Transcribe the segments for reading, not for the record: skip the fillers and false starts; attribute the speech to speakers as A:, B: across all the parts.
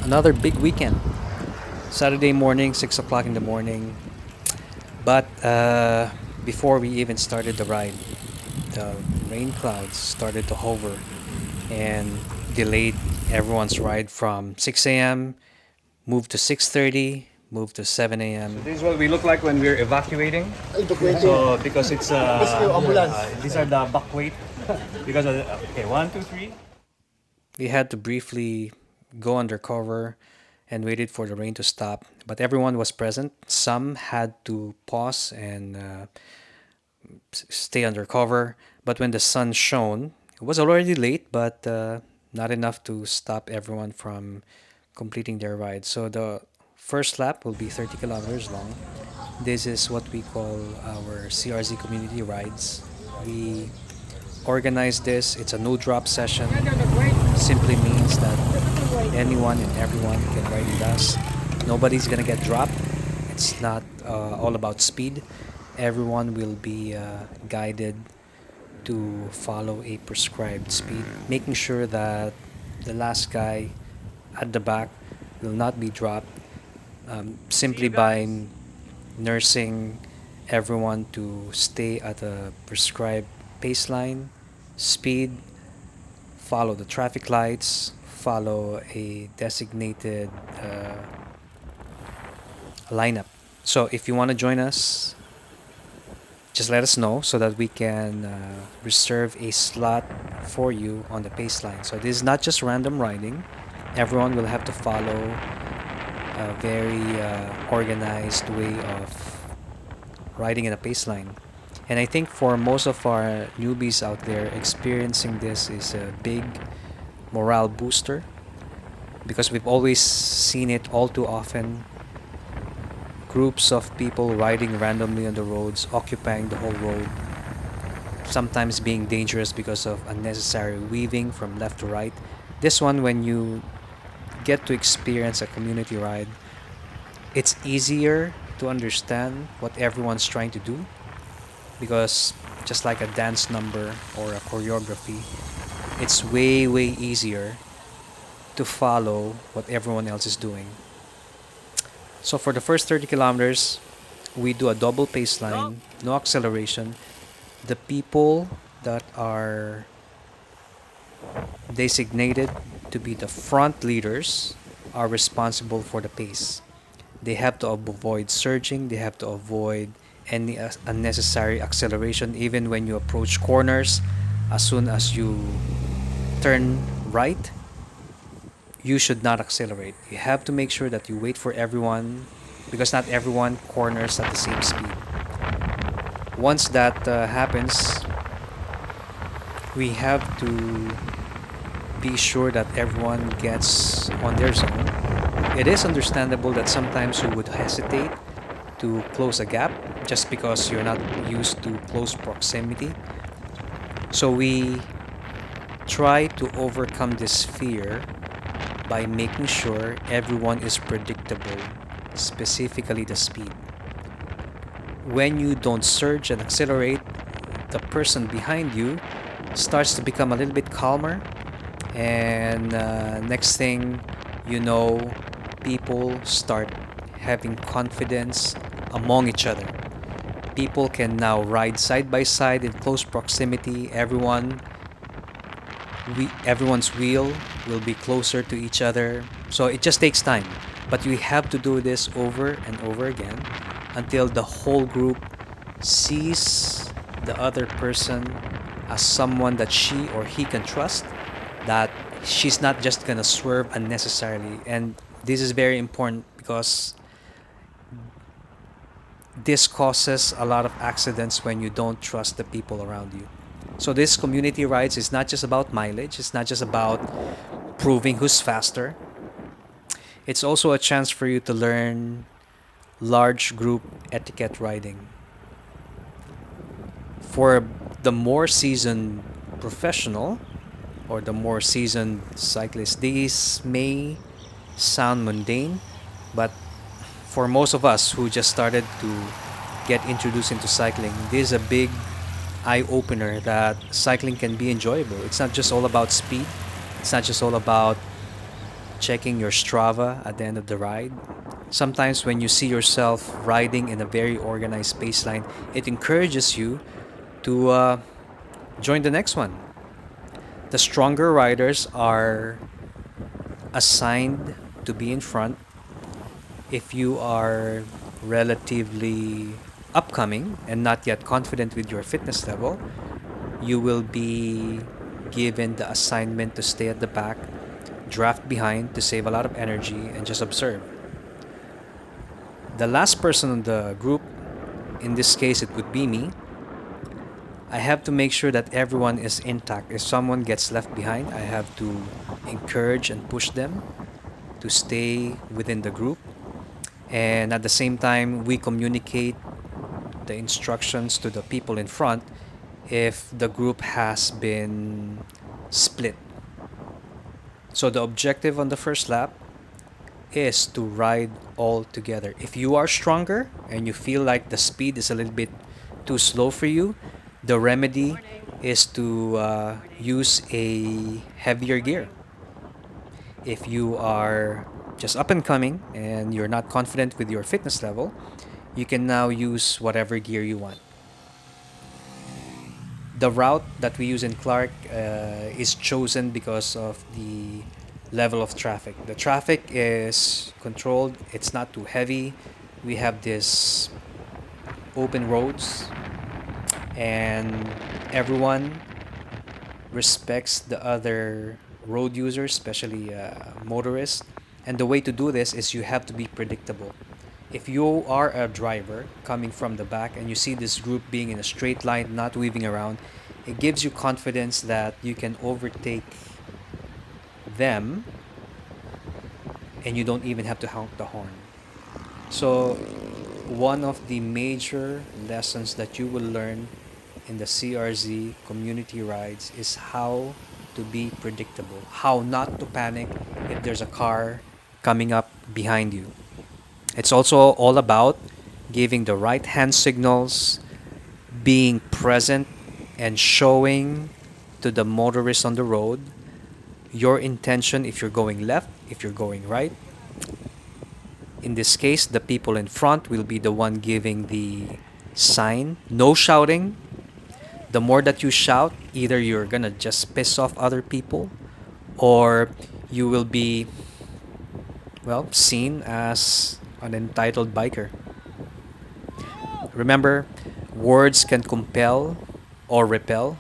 A: Another big weekend. Saturday morning, 6 o'clock in the morning. But before we even started the ride, the rain clouds started to hover and delayed everyone's ride from 6 a.m., moved to 6:30, moved to 7
B: So
A: a.m.
B: this is what we look like when we're evacuating. So because it's these are the buck weight. Because okay, one, two, three.
A: We had to briefly go undercover and waited for the rain to stop, but everyone was present. Some had to pause and stay undercover, but when the sun shone, it was already late, but not enough to stop everyone from completing their ride. So the first lap will be 30 kilometers long. This is what we call our CRZ community rides. We organize this. It's a no drop session. Simply means that anyone and everyone can ride with us. Nobody's gonna get dropped. It's not all about speed. Everyone will be guided to follow a prescribed speed, making sure that the last guy at the back will not be dropped
B: See
A: simply
B: you
A: by
B: guys.
A: nursing everyone to stay at a prescribed baseline, speed, follow the traffic lights, follow a designated lineup. So if you want to join us, just let us know so that we can reserve a slot for you on the pace line. So this is not just random riding. Everyone will have to follow a very organized way of riding in a pace line. And I think for most of our newbies out there, experiencing this is a big morale booster because we've always seen it all too often. Groups of people riding randomly on the roads, occupying the whole road, sometimes being dangerous because of unnecessary weaving from left to right. This one, when you get to experience a community ride, it's easier to understand what everyone's trying to do because just like a dance number or a choreography, it's way, way easier to follow what everyone else is doing. So for the first 30 kilometers, we do a double pace line, no acceleration. The people that are designated to be the front leaders are responsible for the pace. They have to avoid surging, they have to avoid any unnecessary acceleration even when you approach corners. As soon as you turn right, you should not accelerate. You have to make sure that you wait for everyone because not everyone corners at the same speed. Once that happens, we have to be sure that everyone gets on their zone. It is understandable that sometimes you would hesitate to close a gap just because you're not used to close proximity. So we try to overcome this fear by making sure everyone is predictable, specifically the speed. When you don't surge and accelerate, the person behind you starts to become a little bit calmer, and next thing you know, people start having confidence among each other. People can now ride side by side in close proximity. Everyone's wheel will be closer to each other. So it just takes time. But we have to do this over and over again until the whole group sees the other person as someone that she or he can trust, that she's not just gonna swerve unnecessarily. And this is very important because this causes a lot of accidents when you don't trust the people around you. So this community rides is not just about mileage, it's not just about proving who's faster. It's also a chance for you to learn large group etiquette riding. For the more seasoned professional or the more seasoned cyclist, these may sound mundane, but for most of us who just started to get introduced into cycling, this is a big eye opener that cycling can be enjoyable. It's not just all about speed, it's not just all about checking your Strava at the end of the ride. Sometimes when you see yourself riding in a very organized baseline, it encourages you to join the next one. The stronger riders are assigned to be in front. If you are relatively upcoming and not yet confident with your fitness level, you will be given the assignment to stay at the back, draft behind to save a lot of energy, and just observe. The last person in the group, in this case it would be me, I have to make sure that everyone is intact. If someone gets left behind, I have to encourage and push them to stay within the group. And at the same time, we communicate the instructions to the people in front if the group has been split. So the objective on the first lap is to ride all together. If you are stronger and you feel like the speed is a little bit too slow for you, the remedy is to use a heavier gear. If you are just up and coming and you're not confident with your fitness level, you can now use whatever gear you want. The route that we use in Clark is chosen because of the level of traffic. The traffic is controlled, it's not too heavy. We have this open roads, and everyone respects the other road users, especially motorists. And the way to do this is you have to be predictable. If you are a driver coming from the back and you see this group being in a straight line, not weaving around, it gives you confidence that you can overtake them and you don't even have to honk the horn. So, one of the major lessons that you will learn in the CRZ community rides is how to be predictable, how not to panic if there's a car coming up behind you. It's also all about giving the right hand signals, being present, and showing to the motorists on the road your intention if you're going left, if you're going right. In this case, the people in front will be the one giving the sign. No shouting. The more that you shout, either you're gonna just piss off other people or you will be, well, seen as an entitled biker. Remember, words can compel or repel.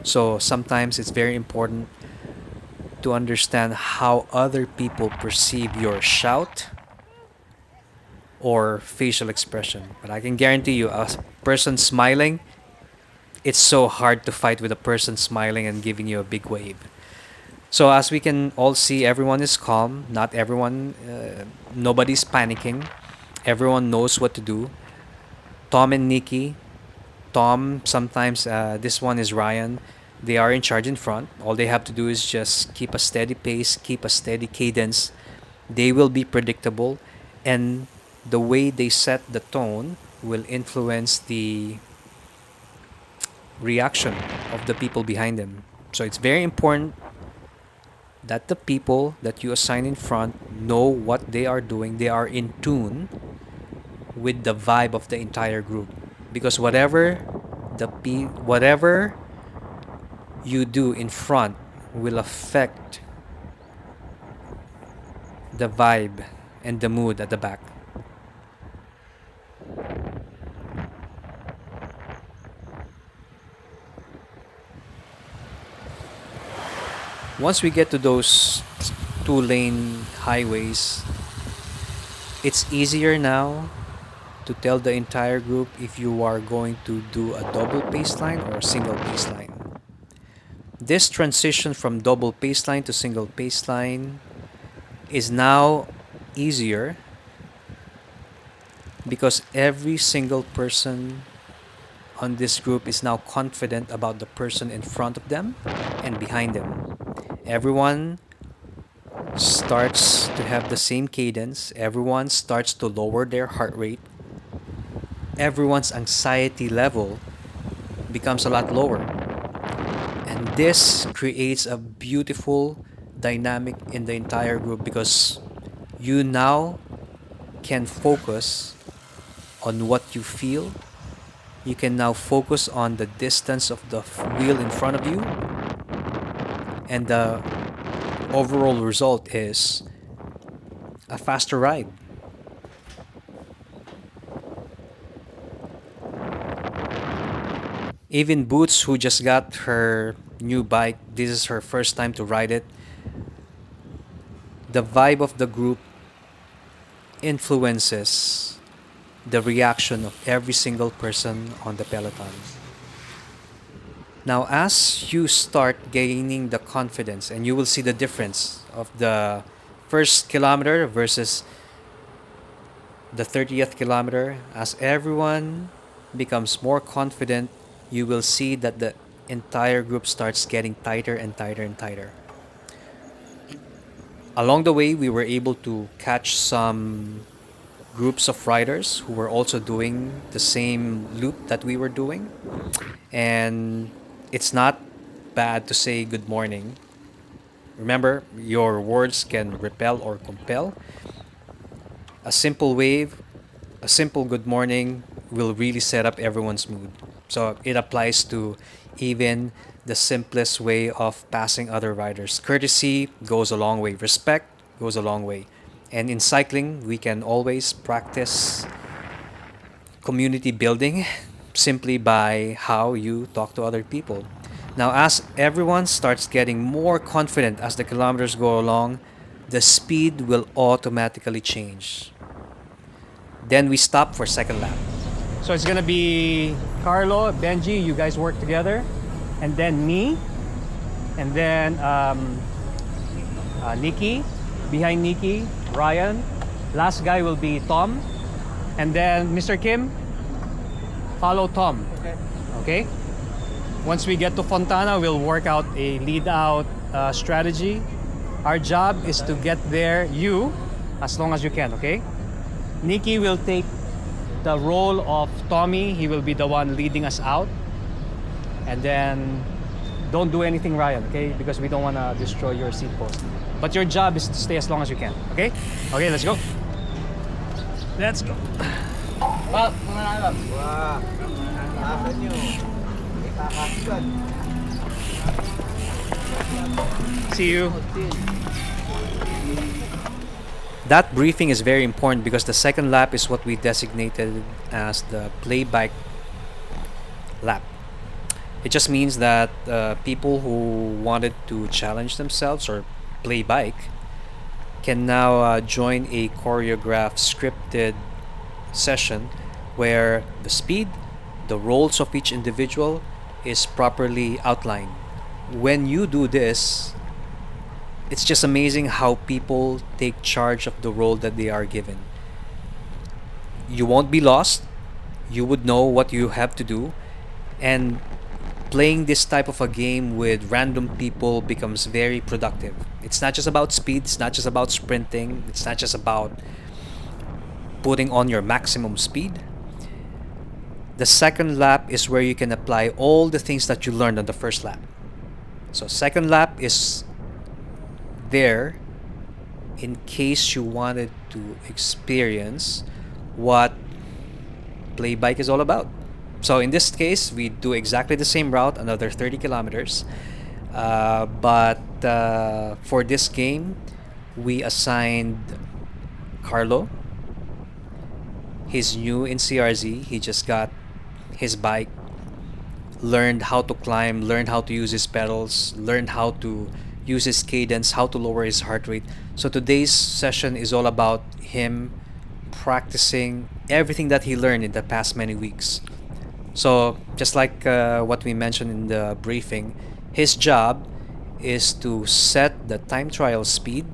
A: So sometimes it's very important to understand how other people perceive your shout or facial expression. But I can guarantee you, a person smiling, it's so hard to fight with a person smiling and giving you a big wave. So as we can all see, everyone is calm. Not everyone, nobody's panicking. Everyone knows what to do. Tom and Nikki, Tom, sometimes this one is Ryan. They are in charge in front. All they have to do is just keep a steady pace, keep a steady cadence. They will be predictable, and the way they set the tone will influence the reaction of the people behind them. So it's very important that the people that you assign in front know what they are doing. They are in tune with the vibe of the entire group, because whatever you do in front will affect the vibe and the mood at the back. Once we get to those two-lane highways, it's easier now to tell the entire group if you are going to do a double paceline or a single paceline. This transition from double paceline to single paceline is now easier because every single person on this group is now confident about the person in front of them and behind them. Everyone starts to have the same cadence. Everyone starts to lower their heart rate. Everyone's anxiety level becomes a lot lower. And this creates a beautiful dynamic in the entire group because you now can focus on what you feel. You can now focus on the distance of the wheel in front of you, and the overall result is a faster ride. Even Boots, who just got her new bike, this is her first time to ride it. The vibe of the group influences the reaction of every single person on the peloton. Now, as you start gaining the confidence, and you will see the difference of the first kilometer versus the 30th kilometer, as everyone becomes more confident, you will see that the entire group starts getting tighter and tighter and tighter. Along the way, we were able to catch some groups of riders who were also doing the same loop that we were doing. And it's not bad to say good morning. Remember, your words can repel or compel. A simple wave, a simple good morning will really set up everyone's mood. So it applies to even the simplest way of passing other riders. Courtesy goes a long way. Respect goes a long way. And in cycling, we can always practice community building simply by how you talk to other people. Now, as everyone starts getting more confident as the kilometers go along, the speed will automatically change. Then we stop for second lap. So it's gonna be Carlo, Benji, you guys work together, and then me, and then Nikki, behind Nikki, Ryan. Last guy will be Tom, and then Mr. Kim, follow Tom. Okay? Once we get to Fontana, we'll work out a lead out strategy. Our job is to get there, you, as long as you can, okay? Nikki will take the role of Tommy. He will be the one leading us out. And then don't do anything, Ryan, okay? Because we don't want to destroy your seat post. But your job is to stay as long as you can, okay? Okay, let's go. Let's go. See you. That briefing is very important because the second lap is what we designated as the play bike lap. It just means that people who wanted to challenge themselves or play bike can now join a choreographed scripted session where the speed, the roles of each individual is properly outlined. When you do this, it's just amazing how people take charge of the role that they are given. You won't be lost. You would know what you have to do. And playing this type of a game with random people becomes very productive. It's not just about speed. It's not just about sprinting. It's not just about putting on your maximum speed. The second lap is where you can apply all the things that you learned on the first lap. So second lap is there in case you wanted to experience what play bike is all about. So in this case, we do exactly the same route, another 30 kilometers. But for this game, we assigned Carlo. He's new in CRZ. He just got his bike, learned how to climb, learned how to use his pedals, learned how to use his cadence, how to lower his heart rate. So today's session is all about him practicing everything that he learned in the past many weeks. So just like what we mentioned in the briefing, his job is to set the time trial speed,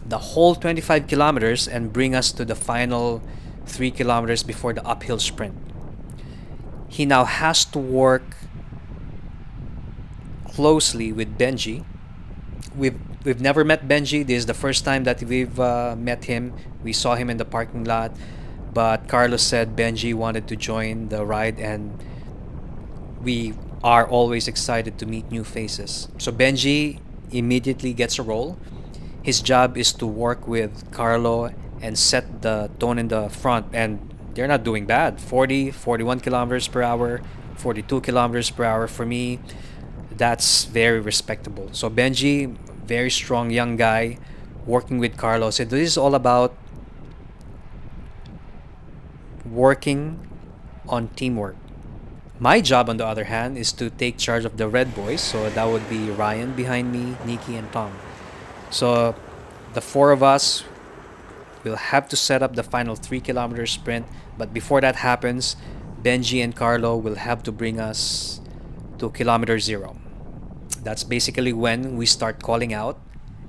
A: the whole 25 kilometers, and bring us to the final 3 kilometers before the uphill sprint. He now has to work closely with Benji. We've never met Benji. This is the first time that we've met him. We saw him in the parking lot, but Carlos said Benji wanted to join the ride, and we are always excited to meet new faces. So Benji immediately gets a role. His job is to work with Carlo and set the tone in the front, and they're not doing bad. 40, 41 kilometers per hour, 42 kilometers per hour. For me, that's very respectable. So Benji, very strong young guy, working with Carlos. So this is all about working on teamwork. My job, on the other hand, is to take charge of the red boys. So that would be Ryan behind me, Nikki, and Tom. So the four of us will have to set up the final 3 kilometer sprint. But before that happens, Benji and Carlo will have to bring us to kilometer zero. That's basically when we start calling out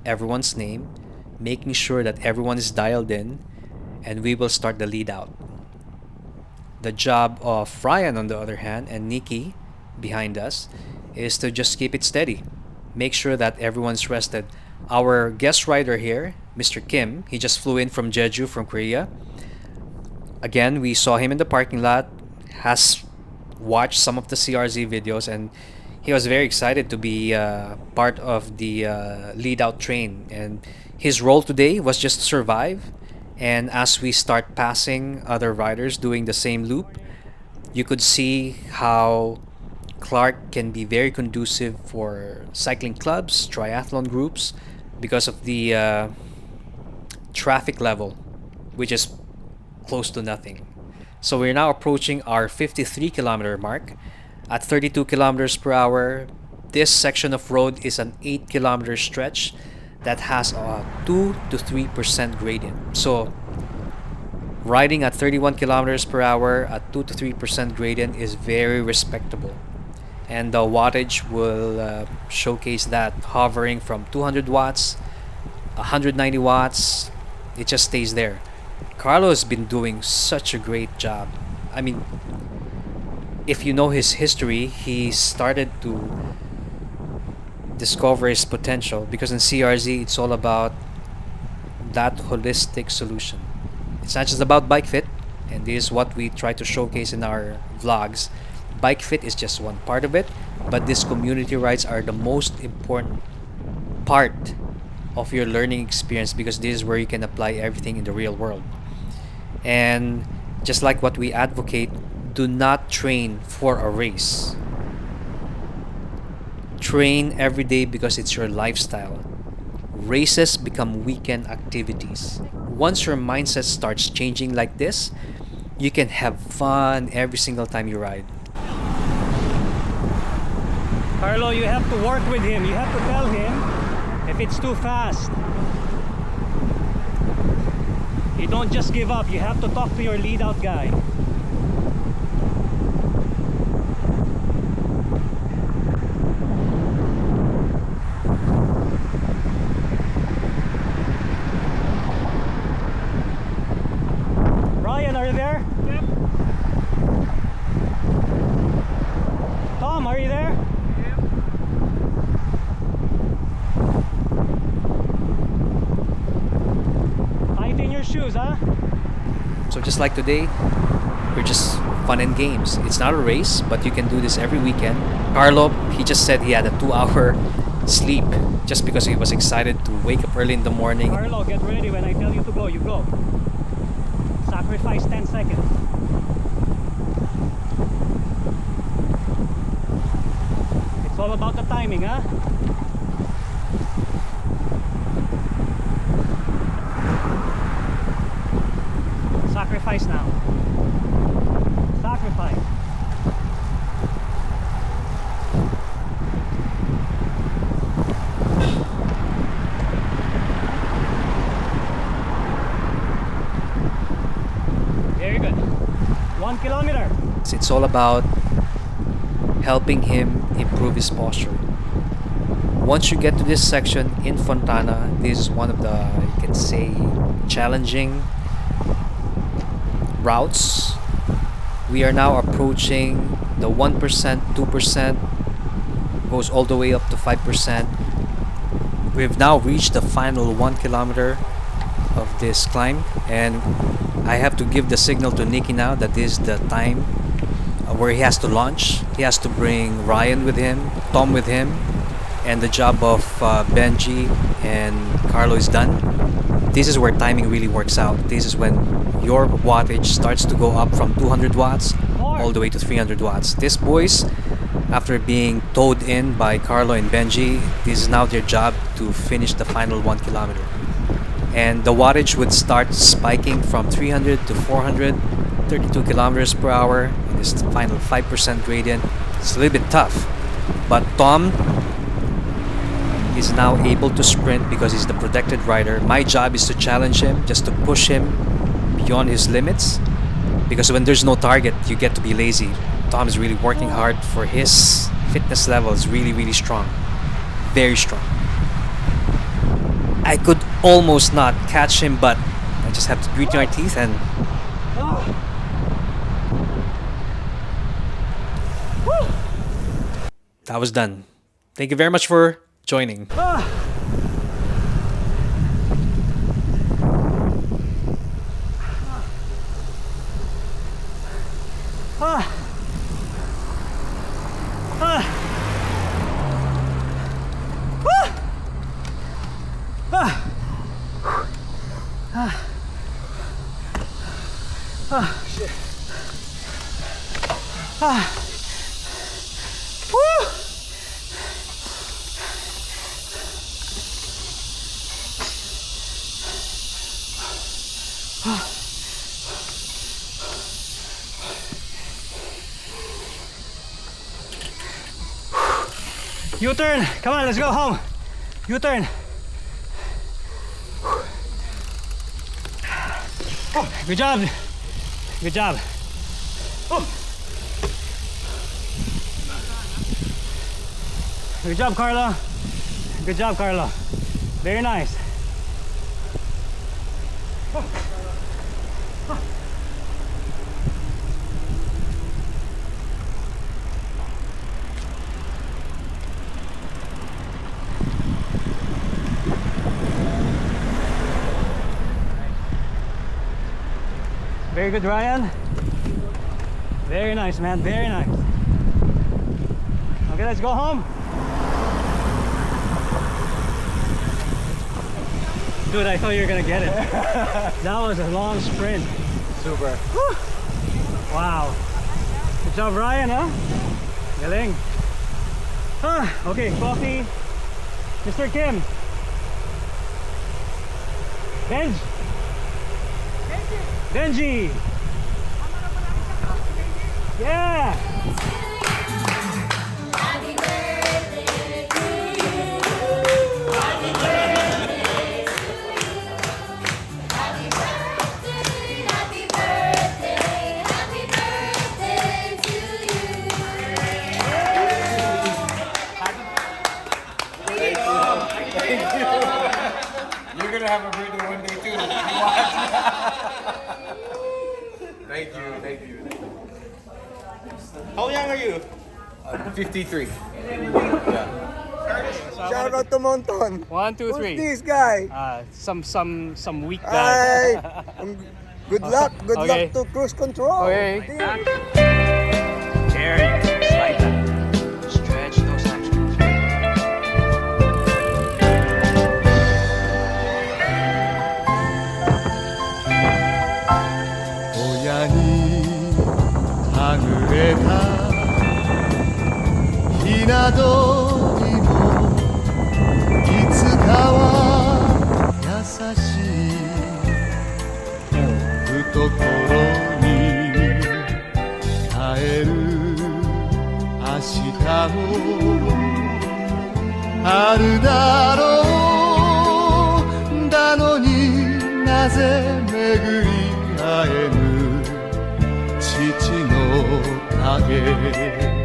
A: everyone's name, making sure that everyone is dialed in, and we will start the lead out. The job of Ryan, on the other hand, and Nikki behind us is to just keep it steady. Make sure that everyone's rested. Our guest rider here, Mr. Kim, he just flew in from Jeju, from Korea. Again, we saw him in the parking lot, has watched some of the CRZ videos, and he was very excited to be part of the lead out train. And his role today was just to survive. And as we start passing other riders doing the same loop, you could see how Clark can be very conducive for cycling clubs, triathlon groups, because of the traffic level, which is close to nothing. So we're now approaching our 53 kilometer mark. At 32 kilometers per hour, this section of road is an 8 kilometer stretch that has a 2 to 3% gradient. So riding at 31 kilometers per hour at 2 to 3% gradient is very respectable. And the wattage will showcase that, hovering from 200 watts, 190 watts. It just stays there. Carlo has been doing such a great job. I mean, if you know his history, he started to discover his potential, because in CRZ it's all about that holistic solution. It's not just about bike fit, and this is what we try to showcase in our vlogs. Bike fit is just one part of it, but these community rides are the most important part of your learning experience, because this is where you can apply everything in the real world. And just like what we advocate, do not train for a race. Train every day because it's your lifestyle. Races become weekend activities. Once your mindset starts changing like this, you can have fun every single time you ride.
C: Carlo, you have to work with him. You have to tell him if it's too fast. You don't just give up. You have to talk to your lead out guy. Ryan, are you there?
D: Yep.
C: Tom, are you there?
D: Yep.
C: Tighten your shoes, huh?
A: So just like today, we're just fun and games. It's not a race, but you can do this every weekend. Carlo, he just said he had a 2-hour sleep just because he was excited to wake up early in the morning.
C: Carlo, get ready. When I tell you to go, you go. Sacrifice 10 seconds. It's all about the timing, huh? Sacrifice now. Sacrifice. Very good. 1 kilometer.
A: It's all about helping him improve his posture. Once you get to this section in Fontana, this is one of the, you can say, challenging routes. We are now approaching the 1%, 2%, goes all the way up to 5%. We've now reached the final 1 kilometer of this climb, and I have to give the signal to Nicky now that this is the time where he has to launch. He has to bring Ryan with him, Tom with him, and the job of Benji and Carlo is done, this is where timing really works out. This is when your wattage starts to go up from 200 watts all the way to 300 watts. These boys, after being towed in by Carlo and Benji, this is now their job to finish the final 1 kilometer. And the wattage would start spiking from 300 to 432 kilometers per hour in this final 5% gradient. It's a little bit tough, but Tom is now able to sprint because he's the protected rider. My job is to challenge him, just to push him beyond his limits, because when there's no target, you get to be lazy. Tom is really working hard for his fitness level. Is really strong, very strong. I could almost not catch him, but I just have to grit my teeth and that was done. Thank you very much for joining.
C: U-turn! Come on, let's go home! U-turn! Good job! Good job! Good job, Carlo! Good job, Carlo! Very nice! Very good, Ryan. Very nice, man. Very nice. Okay, let's go home. Dude, I thought you were gonna get it. That was a long sprint.
B: Super.
C: Whew. Wow. Good job, Ryan, huh? Galing. Okay, coffee. Mr. Kim. Benji. Benji! Yeah!
D: Happy birthday to you. Happy birthday to you. Happy birthday, happy birthday, happy birthday to you.
B: Thank you. You're gonna have a birthday one day too. Thank you, thank you. How young are you? 53.
E: Shout out to Monton.
C: 1, 2, 3.
E: Who's this guy?
C: Some weak guy.
E: Ay, good luck. Good
C: Okay.
E: luck to cruise control.
C: Okay.
E: Dear.
A: There you go. Just like that. Stretch those hamstrings.
F: 親にはぐれたひな鳥もいつかは優しい懐に帰る明日もあるだろうだのになぜ巡り会えぬ父の影